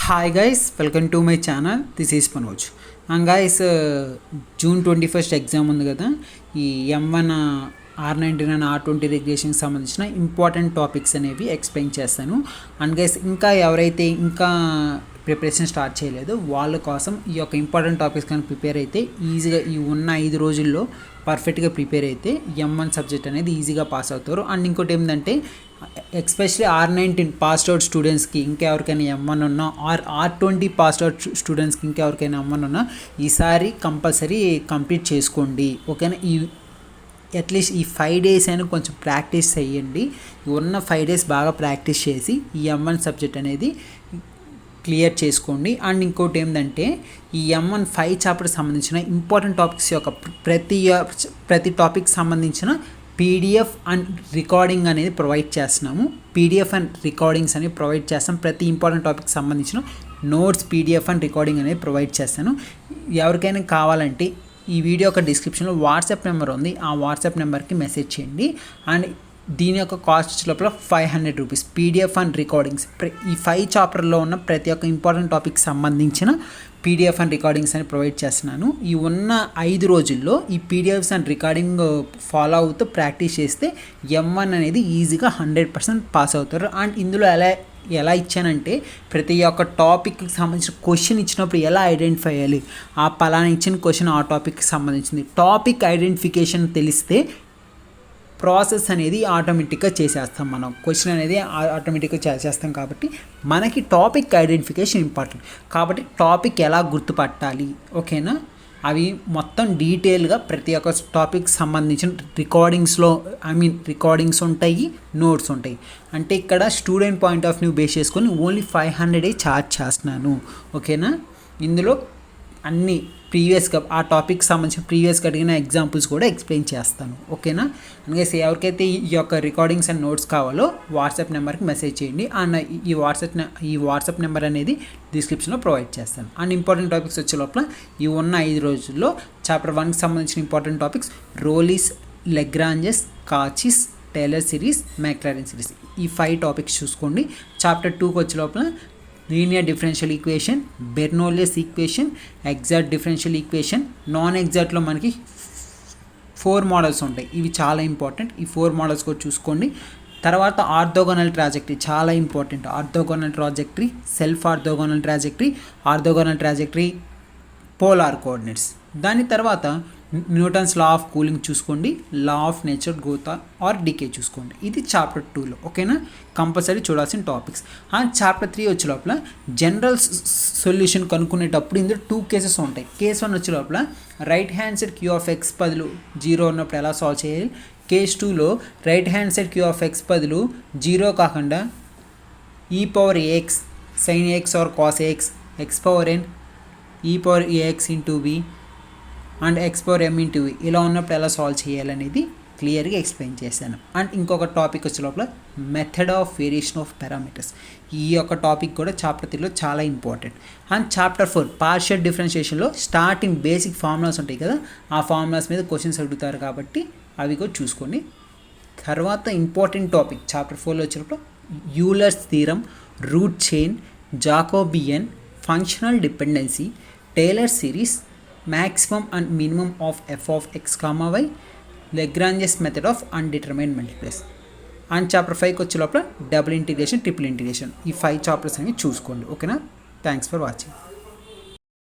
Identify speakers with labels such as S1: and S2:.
S1: Hi guys, welcome to my channel. This is Manoj. And guys, June 21st exam ఉంది కదా, ఈ M1 R99 R20 రెగ్యులేషన్కి సంబంధించిన important topics అనేవి explain చేస్తాను. And guys, ఇంకా ఎవరైతే ప్రిపరేషన్ స్టార్ట్ చేయలేదు వాళ్ళ కోసం ఈ యొక్క ఇంపార్టెంట్ టాపిక్స్ కానీ ప్రిపేర్ అయితే ఈజీగా ఈ ఉన్న 5 రోజుల్లో పర్ఫెక్ట్గా ప్రిపేర్ అయితే M1 సబ్జెక్ట్ అనేది ఈజీగా పాస్ అవుతారు. అండ్ ఇంకోటి ఏంటంటే, ఎస్పెషలీ R19 పాస్డ్ అవుట్ స్టూడెంట్స్కి ఇంకా ఎవరికైనా M1 ఉన్నా, R20 పాస్డ్ అవుట్ స్టూడెంట్స్కి ఇంకా ఎవరికైనా M1 ఉన్నా ఈసారి కంపల్సరీ కంప్లీట్ చేసుకోండి. ఓకేనా? అట్లీస్ట్ ఈ 5 days అయినా కొంచెం ప్రాక్టీస్ చేయండి. ఉన్న 5 days బాగా ప్రాక్టీస్ చేసి ఈ M1 సబ్జెక్ట్ అనేది క్లియర్ చేసుకోండి. అండ్ ఇంకోటి ఏంటంటే, ఈ M1 5 చాప్టర్కి సంబంధించిన ఇంపార్టెంట్ టాపిక్స్ యొక్క ప్రతి టాపిక్ సంబంధించిన PDF అండ్ రికార్డింగ్ అనేది ప్రొవైడ్ చేస్తున్నాము. PDF అండ్ రికార్డింగ్స్ అనేవి ప్రొవైడ్ చేస్తాం. ప్రతి ఇంపార్టెంట్ టాపిక్ సంబంధించిన నోట్స్, PDF అండ్ రికార్డింగ్ అనేది ప్రొవైడ్ చేస్తాను. ఎవరికైనా కావాలంటే ఈ వీడియో యొక్క డిస్క్రిప్షన్లో వాట్సాప్ నెంబర్ ఉంది. ఆ వాట్సాప్ నెంబర్కి మెసేజ్ చేయండి. అండ్ దీని యొక్క కాస్ట్ లోపల 500 రూపీస్ PDF అండ్ రికార్డింగ్స్. ఈ 5 చాప్టర్లో ఉన్న ప్రతి ఒక్క ఇంపార్టెంట్ టాపిక్ సంబంధించిన PDF అండ్ రికార్డింగ్స్ అని ప్రొవైడ్ చేస్తున్నాను. ఈ ఉన్న 5 రోజుల్లో ఈ PDFs అండ్ రికార్డింగ్ ఫాలో అవుతూ ప్రాక్టీస్ చేస్తే M1 అనేది ఈజీగా 100% పాస్ అవుతారు. అండ్ ఇందులో ఎలా ఇచ్చానంటే, ప్రతి ఒక్క టాపిక్కి సంబంధించిన క్వశ్చన్ ఇచ్చినప్పుడు ఎలా ఐడెంటిఫై అయ్యాలి, ఆ పలానా ఇచ్చిన క్వశ్చన్ ఆ టాపిక్కి సంబంధించింది. టాపిక్ ఐడెంటిఫికేషన్ తెలిస్తే ప్రాసెస్ అనేది ఆటోమేటిక్గా చేసేస్తాం. మనం క్వశ్చన్ అనేది ఆటోమేటిక్గా చేసేస్తాం. కాబట్టి మనకి టాపిక్ ఐడెంటిఫికేషన్ ఇంపార్టెంట్. కాబట్టి టాపిక్ ఎలా గుర్తుపట్టాలి, ఓకేనా, అవి మొత్తం డీటెయిల్గా ప్రతి ఒక్క టాపిక్ సంబంధించిన రికార్డింగ్స్ ఉంటాయి, నోట్స్ ఉంటాయి. అంటే ఇక్కడ student point of view base చేసుకొని ఓన్లీ 500 ఛార్జ్ చేస్తున్నాను. ఓకేనా? ఇందులో అన్ని ప్రీవియస్గా ఆ టాపిక్ సంబంధించిన ప్రీవియస్గా అడిగిన ఎగ్జాంపుల్స్ కూడా ఎక్స్ప్లెయిన్ చేస్తాను. ఓకేనా? అందుకే ఎవరికైతే ఈ యొక్క రికార్డింగ్స్ అండ్ నోట్స్ కావాలో వాట్సాప్ నెంబర్కి మెసేజ్ చేయండి. అండ్ ఈ వాట్సాప్ నెంబర్ అనేది డిస్క్రిప్షన్లో ప్రొవైడ్ చేస్తాను. అండ్ ఇంపార్టెంట్ టాపిక్స్ వచ్చే లోపల ఈ ఉన్న 5 రోజుల్లో చాప్టర్ 1కి సంబంధించిన important topics Rolle's, Lagrange's, Cauchy's, Taylor series, Maclaurin series, ఈ 5 టాపిక్స్ చూసుకోండి. చాప్టర్ 2కి వచ్చే లోపల linear differential equation, Bernoulli's equation, exact differential equation, non ఎగ్జాక్ట్లో మనకి 4 మోడల్స్ ఉంటాయి. ఇవి చాలా ఇంపార్టెంట్. ఈ 4 మోడల్స్ కూడా చూసుకోండి. తర్వాత ఆర్థోగోనల్ ట్రాజెక్టరీ చాలా important. Orthogonal trajectory, self orthogonal trajectory, polar coordinates. దాని తర్వాత న్యూటన్స్ లా ఆఫ్ కూలింగ్ చూసుకోండి, law of nature growth or decay చూసుకోండి. ఇది చాప్టర్ 2లో. ఓకేనా? కంపల్సరీ చూడాల్సిన టాపిక్స్. అండ్ చాప్టర్ 3 వచ్చే లోపల జనరల్ సొల్యూషన్ కనుక్కునేటప్పుడు ఇందులో 2 కేసెస్ ఉంటాయి. కేస్ 1 వచ్చే లోపల right hand side Q of X బదులు 0 ఉన్నప్పుడు ఎలా సాల్వ్ చేయాలి. కేస్ 2లో right hand side Q of X బదులు 0 కాకుండా e⁻ax sin ax or cos ax, x⁻n e⁻ax into v and x⁻m into v ఇలా ఉన్నప్పుడు ఎలా సాల్వ్ చేయాలనేది క్లియర్గా ఎక్స్ప్లెయిన్ చేశాను. అండ్ ఇంకొక టాపిక్ వచ్చే లోపల method of variation of parameters. ఈ యొక్క టాపిక్ కూడా చాప్టర్ 3లో చాలా ఇంపార్టెంట్. అండ్ చాప్టర్ 4 పార్షియల్ డిఫరెన్షియేషన్లో స్టార్టింగ్ బేసిక్ ఫార్ములాస్ ఉంటాయి కదా, ఆ ఫార్ములాస్ మీద క్వశ్చన్స్ అడుగుతారు కాబట్టి అవి కూడా చూసుకోండి. తర్వాత ఇంపార్టెంట్ టాపిక్ చాప్టర్ 4లో వచ్చినప్పుడు Euler's theorem, root chain, Jacobian, functional dependency, Taylor series, maximum and minimum of f of x comma y, Lagrange's method of undetermined multipliers. And chapter 5కి వచ్చే లోపల డబుల్ ఇంటిగ్రేషన్, ట్రిపుల్ ఇంటిగ్రేషన్, ఈ 5 chapters అనేవి చూసుకోండి. ఓకేనా? Thanks for watching.